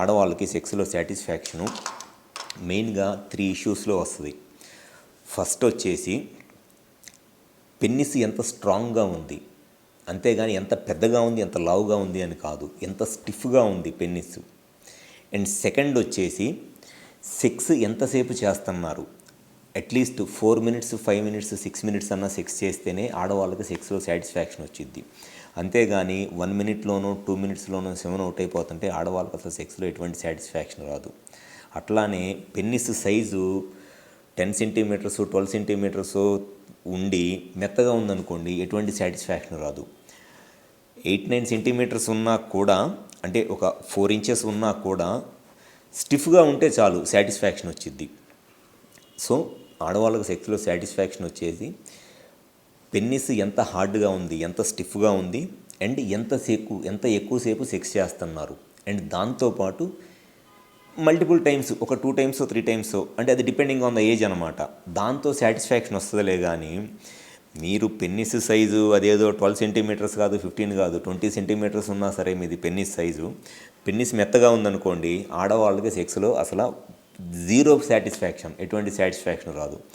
ఆడవాళ్ళకి సెక్స్లో సాటిస్ఫాక్షను మెయిన్గా 3 ఇష్యూస్లో వస్తుంది. ఫస్ట్ వచ్చేసి పెన్నిస్ ఎంత స్ట్రాంగ్గా ఉంది, అంతేగాని ఎంత పెద్దగా ఉంది ఎంత లావుగా ఉంది అని కాదు, ఎంత స్టిఫ్గా ఉంది పెన్నిస్. అండ్ సెకండ్ వచ్చేసి సెక్స్ ఎంతసేపు చేస్తున్నారు. అట్లీస్ట్ 4 minutes 5 minutes 6 minutes అన్నా సెక్స్ చేస్తేనే ఆడవాళ్ళకి సెక్స్లో సాటిస్ఫాక్షన్ వచ్చింది. అంతేగాని 1 minute-లోనో 2 minutes-లోనో 7 అవుట్ అయిపోతుంటే ఆడవాళ్ళకి అసలు సెక్స్లో ఎటువంటి సాటిస్ఫాక్షన్ రాదు. అట్లానే పెన్నిస్ సైజు 10 centimeters 12 centimeters ఉండి మెత్తగా ఉందనుకోండి, ఎటువంటి సాటిస్ఫాక్షన్ రాదు. 8-9 centimeters ఉన్నా కూడా, అంటే ఒక 4 inches ఉన్నా కూడా స్టిఫ్గా ఉంటే చాలు సాటిస్ఫాక్షన్ వచ్చింది. సో ఆడవాళ్ళకి సెక్స్లో సాటిస్ఫాక్షన్ వచ్చేసి పెన్నిస్ ఎంత హార్డ్గా ఉంది, ఎంత స్టిఫ్గా ఉంది, అండ్ ఎంత ఎక్కువసేపు సెక్స్ చేస్తున్నారు. అండ్ దాంతోపాటు మల్టిపుల్ టైమ్స్, ఒక 2 times 3 times, అంటే అది డిపెండింగ్ ఆన్ ద ఏజ్ అనమాట. దాంతో సాటిస్ఫాక్షన్ వస్తుందిలే. కానీ మీరు పెన్నిస్ సైజు అదేదో 12 centimeters కాదు, 15 కాదు, 20 centimeters ఉన్నా సరే మీది పెన్నిస్ సైజు, పెన్నిస్ మెత్తగా ఉందనుకోండి, ఆడవాళ్ళకి సెక్స్లో అసలు జీరో సాటిస్ఫాక్షన్, ఎటువంటి సాటిస్ఫాక్షన్ రాదు.